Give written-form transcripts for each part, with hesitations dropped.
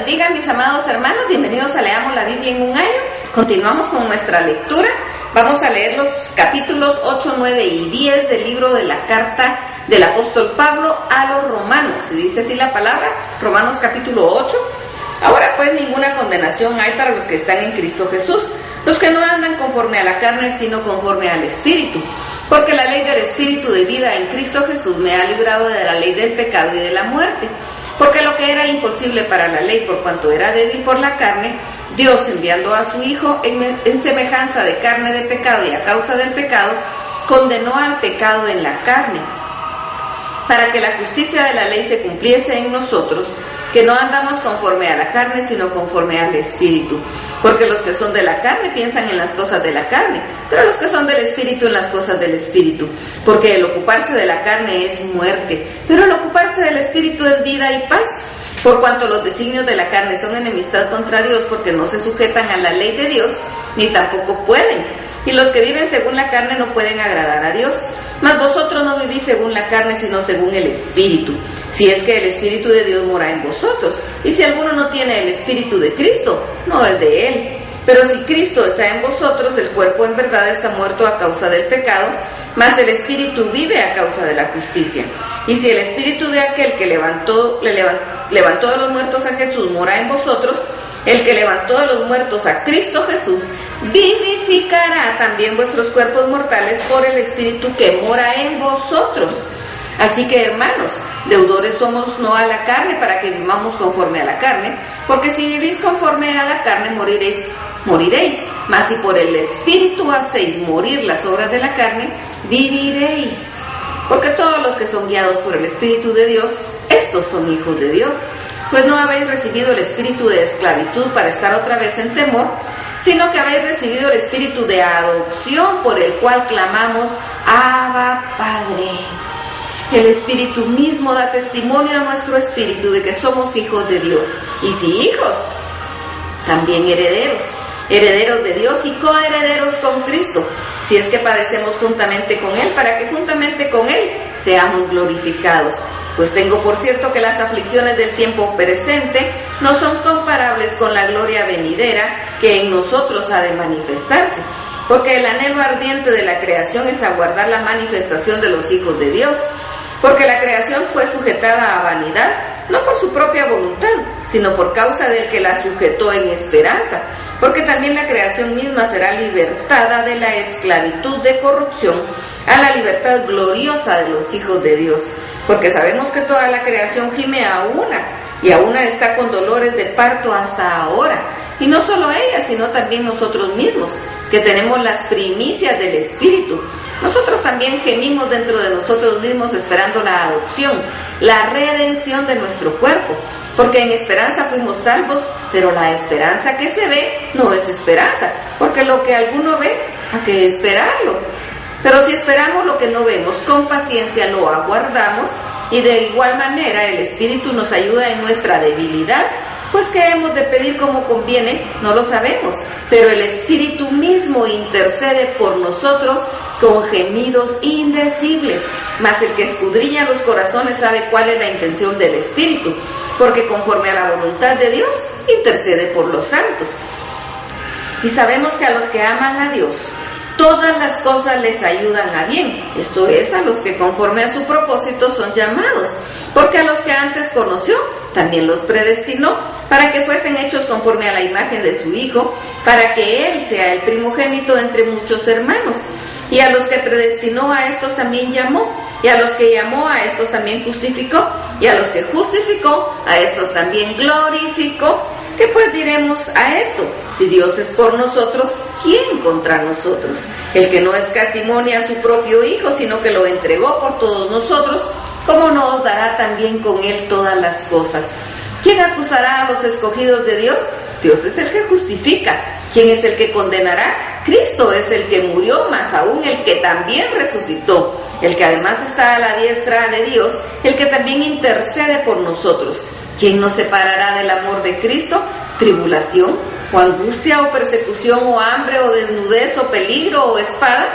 bendiga, mis amados hermanos. Bienvenidos a Leamos la Biblia en un año. Continuamos con nuestra lectura. Vamos a leer los capítulos 8, 9 y 10 del libro de la carta del apóstol Pablo a los romanos. Y dice así la palabra, Romanos capítulo 8. Ahora pues ninguna condenación hay para los que están en Cristo Jesús, los que no andan conforme a la carne, sino conforme al Espíritu. Porque la ley del Espíritu de vida en Cristo Jesús me ha librado de la ley del pecado y de la muerte. Porque lo que era imposible para la ley, por cuanto era débil por la carne, Dios, enviando a su Hijo en semejanza de carne de pecado y a causa del pecado, condenó al pecado en la carne, para que la justicia de la ley se cumpliese en nosotros, que no andamos conforme a la carne, sino conforme al Espíritu. Porque los que son de la carne piensan en las cosas de la carne, pero los que son del Espíritu en las cosas del Espíritu. Porque el ocuparse de la carne es muerte, pero el ocuparse del Espíritu es vida y paz. Por cuanto los designios de la carne son enemistad contra Dios, porque no se sujetan a la ley de Dios, ni tampoco pueden. Y los que viven según la carne no pueden agradar a Dios. Mas vosotros no vivís según la carne, sino según el Espíritu, si es que el Espíritu de Dios mora en vosotros. Y si alguno no tiene el Espíritu de Cristo, no es de él. Pero si Cristo está en vosotros, el cuerpo en verdad está muerto a causa del pecado, mas el Espíritu vive a causa de la justicia. Y si el Espíritu de aquel que levantó de los muertos a Jesús mora en vosotros, el que levantó de los muertos a Cristo Jesús vivificará también vuestros cuerpos mortales por el Espíritu que mora en vosotros. Así que, hermanos, deudores somos no a la carne, para que vivamos conforme a la carne, porque si vivís conforme a la carne moriréis, mas si por el Espíritu hacéis morir las obras de la carne, viviréis. Porque todos los que son guiados por el Espíritu de Dios, estos son hijos de Dios. Pues no habéis recibido el espíritu de esclavitud para estar otra vez en temor, sino que habéis recibido el espíritu de adopción, por el cual clamamos, Abba, Padre. El Espíritu mismo da testimonio a nuestro espíritu de que somos hijos de Dios. Y si hijos, también herederos, herederos de Dios y coherederos con Cristo, si es que padecemos juntamente con Él, para que juntamente con Él seamos glorificados. Pues tengo por cierto que las aflicciones del tiempo presente no son comparables con la gloria venidera que en nosotros ha de manifestarse. Porque el anhelo ardiente de la creación es aguardar la manifestación de los hijos de Dios. Porque la creación fue sujetada a vanidad, no por su propia voluntad, sino por causa del que la sujetó en esperanza. Porque también la creación misma será libertada de la esclavitud de corrupción a la libertad gloriosa de los hijos de Dios. Porque sabemos que toda la creación gime a una, y a una está con dolores de parto hasta ahora. Y no solo ella, sino también nosotros mismos, que tenemos las primicias del Espíritu. Nosotros también gemimos dentro de nosotros mismos esperando la adopción, la redención de nuestro cuerpo. Porque en esperanza fuimos salvos, pero la esperanza que se ve no es esperanza, porque lo que alguno ve, ¿a qué esperarlo? Pero si esperamos lo que no vemos, con paciencia lo aguardamos, y de igual manera el Espíritu nos ayuda en nuestra debilidad, pues qué hemos de pedir como conviene, no lo sabemos, pero el Espíritu mismo intercede por nosotros con gemidos indecibles. Mas el que escudriña los corazones sabe cuál es la intención del Espíritu, porque conforme a la voluntad de Dios, intercede por los santos. Y sabemos que a los que aman a Dios, todas las cosas les ayudan a bien, esto es, a los que conforme a su propósito son llamados, porque a los que antes conoció, también los predestinó, para que fuesen hechos conforme a la imagen de su Hijo, para que Él sea el primogénito entre muchos hermanos. Y a los que predestinó, a estos también llamó, y a los que llamó, a estos también justificó, y a los que justificó, a estos también glorificó. ¿Qué pues diremos a esto? Si Dios es por nosotros, ¿quién contra nosotros? El que no escatimó a su propio Hijo, sino que lo entregó por todos nosotros, ¿cómo no os dará también con Él todas las cosas? ¿Quién acusará a los escogidos de Dios? Dios es el que justifica. ¿Quién es el que condenará? Cristo es el que murió, más aún el que también resucitó, el que además está a la diestra de Dios, el que también intercede por nosotros. ¿Quién nos separará del amor de Cristo? ¿Tribulación, o angustia, o persecución, o hambre, o desnudez, o peligro, o espada?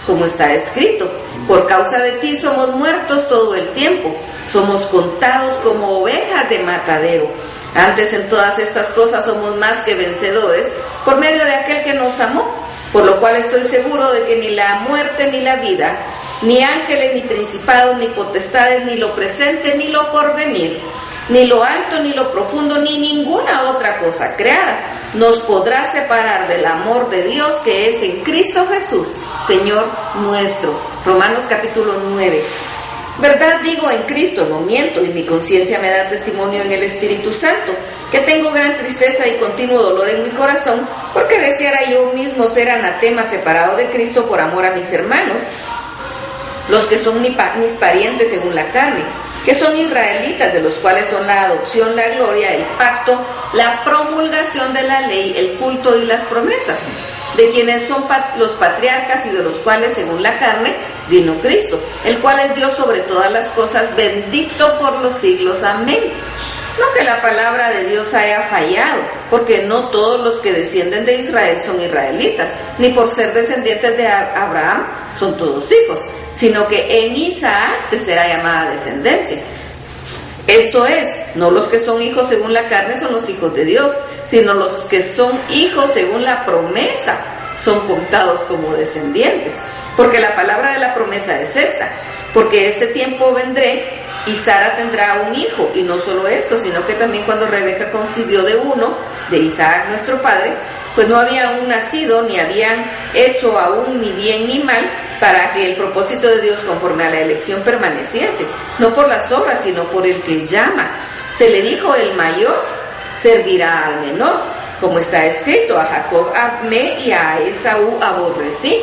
como está escrito: por causa de ti somos muertos todo el tiempo, somos contados como ovejas de matadero. Antes en todas estas cosas somos más que vencedores por medio de aquel que nos amó, por lo cual estoy seguro de que ni la muerte ni la vida, ni ángeles, ni principados, ni potestades, ni lo presente, ni lo porvenir, ni lo alto, ni lo profundo, ni ninguna otra cosa creada nos podrá separar del amor de Dios que es en Cristo Jesús, Señor nuestro. Romanos capítulo 9. Verdad digo en Cristo, no miento, y mi conciencia me da testimonio en el Espíritu Santo, que tengo gran tristeza y continuo dolor en mi corazón, porque deseara yo mismo ser anatema, separado de Cristo por amor a mis hermanos, los que son mis parientes según la carne, que son israelitas, de los cuales son la adopción, la gloria, el pacto, la promulgación de la ley, el culto y las promesas, de quienes son los patriarcas y de los cuales según la carne vino Cristo, el cual es Dios sobre todas las cosas, bendito por los siglos. Amén. No que la palabra de Dios haya fallado, porque no todos los que descienden de Israel son israelitas, ni por ser descendientes de Abraham son todos hijos, sino que en Isaac te será llamada descendencia. Esto es, no los que son hijos según la carne son los hijos de Dios, sino los que son hijos según la promesa son contados como descendientes. Porque la palabra de la promesa es esta: porque este tiempo vendré y Sara tendrá un hijo, y no solo esto, sino que también cuando Rebeca concibió de uno, de Isaac nuestro padre, pues no había aún nacido, ni habían hecho aún ni bien ni mal, para que el propósito de Dios conforme a la elección permaneciese, no por las obras, sino por el que llama. Se le dijo: el mayor servirá al menor, como está escrito: a Jacob amé y a Esaú aborrecí.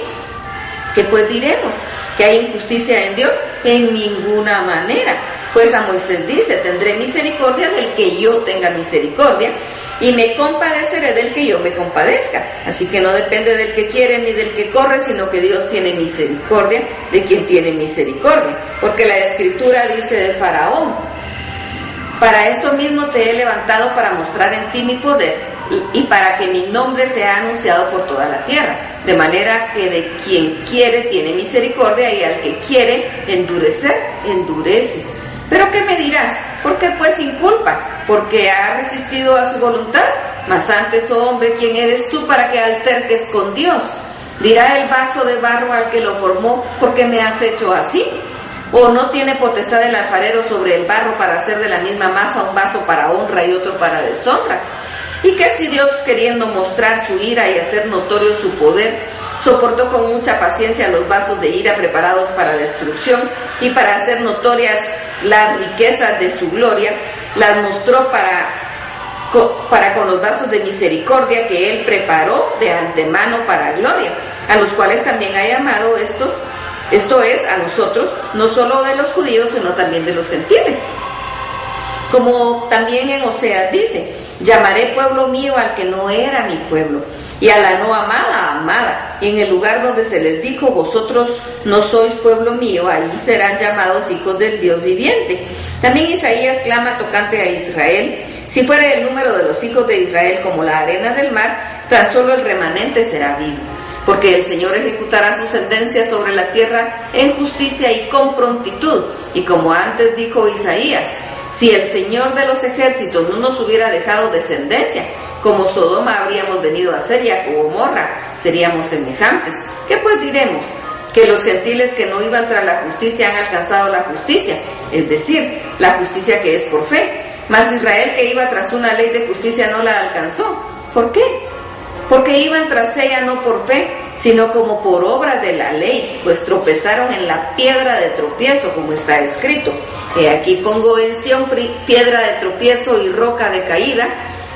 ¿Qué pues diremos? ¿Que hay injusticia en Dios? En ninguna manera. Pues a Moisés dice: tendré misericordia del que yo tenga misericordia, y me compadeceré del que yo me compadezca. Así que no depende del que quiere ni del que corre, sino que Dios tiene misericordia de quien tiene misericordia. Porque la Escritura dice de Faraón: para esto mismo te he levantado, para mostrar en ti mi poder, y para que mi nombre sea anunciado por toda la tierra. De manera que de quien quiere tiene misericordia, y al que quiere endurecer, endurece. ¿Pero qué me dirás? ¿Por qué pues sin culpa? ¿Porque ha resistido a su voluntad? Mas antes, oh hombre, ¿quién eres tú para que alterques con Dios? ¿Dirá el vaso de barro al que lo formó: ¿por qué me has hecho así? ¿O no tiene potestad el alfarero sobre el barro para hacer de la misma masa un vaso para honra y otro para deshonra? ¿Y qué si Dios, queriendo mostrar su ira y hacer notorio su poder, soportó con mucha paciencia los vasos de ira preparados para destrucción, y para hacer notorias las riquezas de su gloria, las mostró para con los vasos de misericordia que él preparó de antemano para gloria, a los cuales también ha llamado esto es, a nosotros, no solo de los judíos, sino también de los gentiles? Como también en Oseas dice: llamaré pueblo mío al que no era mi pueblo, y a la no amada, amada. Y en el lugar donde se les dijo: vosotros no sois pueblo mío, ahí serán llamados hijos del Dios viviente. También Isaías clama tocante a Israel: si fuera el número de los hijos de Israel como la arena del mar, tan solo el remanente será vivo. Porque el Señor ejecutará su sentencia sobre la tierra en justicia y con prontitud. Y como antes dijo Isaías: si el Señor de los ejércitos no nos hubiera dejado descendencia, como Sodoma habríamos venido a ser, y a Gomorra seríamos semejantes. ¿Qué pues diremos? Que los gentiles que no iban tras la justicia han alcanzado la justicia, es decir, la justicia que es por fe. Mas Israel, que iba tras una ley de justicia, no la alcanzó. ¿Por qué? Porque iban tras ella no por fe, sino como por obra de la ley, pues tropezaron en la piedra de tropiezo, como está escrito: he aquí pongo en Sión piedra de tropiezo y roca de caída,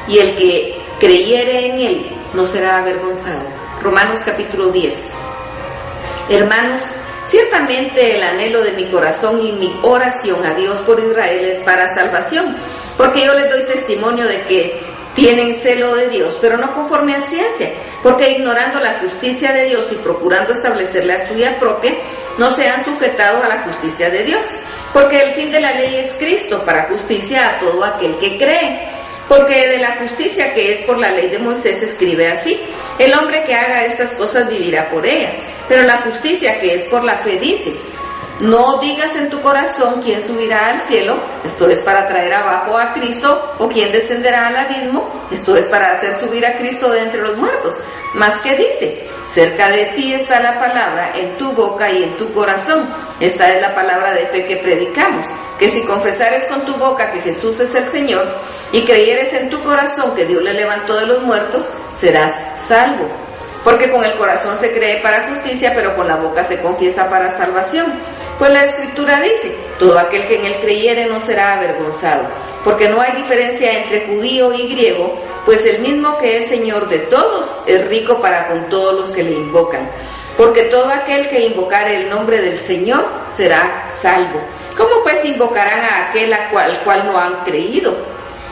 y el que creyere en él no será avergonzado. Romanos capítulo 10. Hermanos, ciertamente el anhelo de mi corazón y mi oración a Dios por Israel es para salvación, porque yo les doy testimonio de que tienen celo de Dios, pero no conforme a ciencia, porque ignorando la justicia de Dios y procurando establecer la suya propia, no se han sujetado a la justicia de Dios. Porque el fin de la ley es Cristo, para justicia a todo aquel que cree. Porque de la justicia que es por la ley de Moisés escribe así: el hombre que haga estas cosas vivirá por ellas. Pero la justicia que es por la fe dice: no digas en tu corazón quién subirá al cielo, esto es para traer abajo a Cristo, o quién descenderá al abismo, esto es para hacer subir a Cristo de entre los muertos. Mas que dice: cerca de ti está la palabra, en tu boca y en tu corazón. Esta es la palabra de fe que predicamos, que si confesares con tu boca que Jesús es el Señor, y creyeres en tu corazón que Dios le levantó de los muertos, serás salvo. Porque con el corazón se cree para justicia, pero con la boca se confiesa para salvación. Pues la Escritura dice: todo aquel que en él creyere no será avergonzado. Porque no hay diferencia entre judío y griego, pues el mismo que es Señor de todos es rico para con todos los que le invocan. Porque todo aquel que invocare el nombre del Señor será salvo. ¿Cómo pues invocarán a aquel al cual no han creído?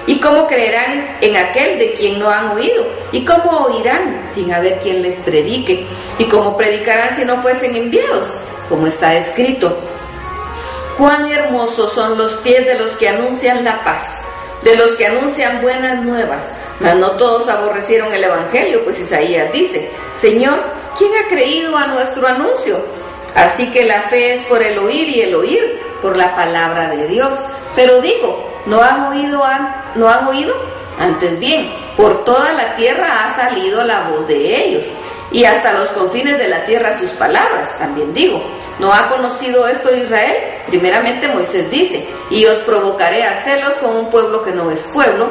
¿Y cómo creerán en aquel de quien no han oído? ¿Y cómo oirán sin haber quien les predique? ¿Y cómo predicarán si no fuesen enviados? Como está escrito: cuán hermosos son los pies de los que anuncian la paz, de los que anuncian buenas nuevas. Mas no todos aborrecieron el evangelio, pues Isaías dice: Señor, ¿quién ha creído a nuestro anuncio? Así que la fe es por el oír, y el oír por la palabra de Dios. Pero digo, ¿no han oído? Antes bien, por toda la tierra ha salido la voz de ellos, y hasta los confines de la tierra sus palabras. También digo, ¿no ha conocido esto Israel? Primeramente Moisés dice: y os provocaré a celos con un pueblo que no es pueblo,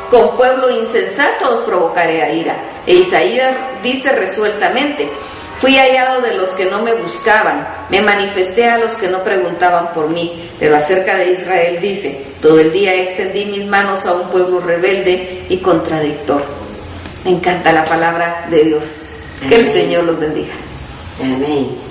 con pueblo insensato os provocaré a ira. E Isaías dice resueltamente: fui hallado de los que no me buscaban, me manifesté a los que no preguntaban por mí. Pero acerca de Israel dice: todo el día extendí mis manos a un pueblo rebelde y contradictor. Me encanta la palabra de Dios. Que el Señor los bendiga. Amén.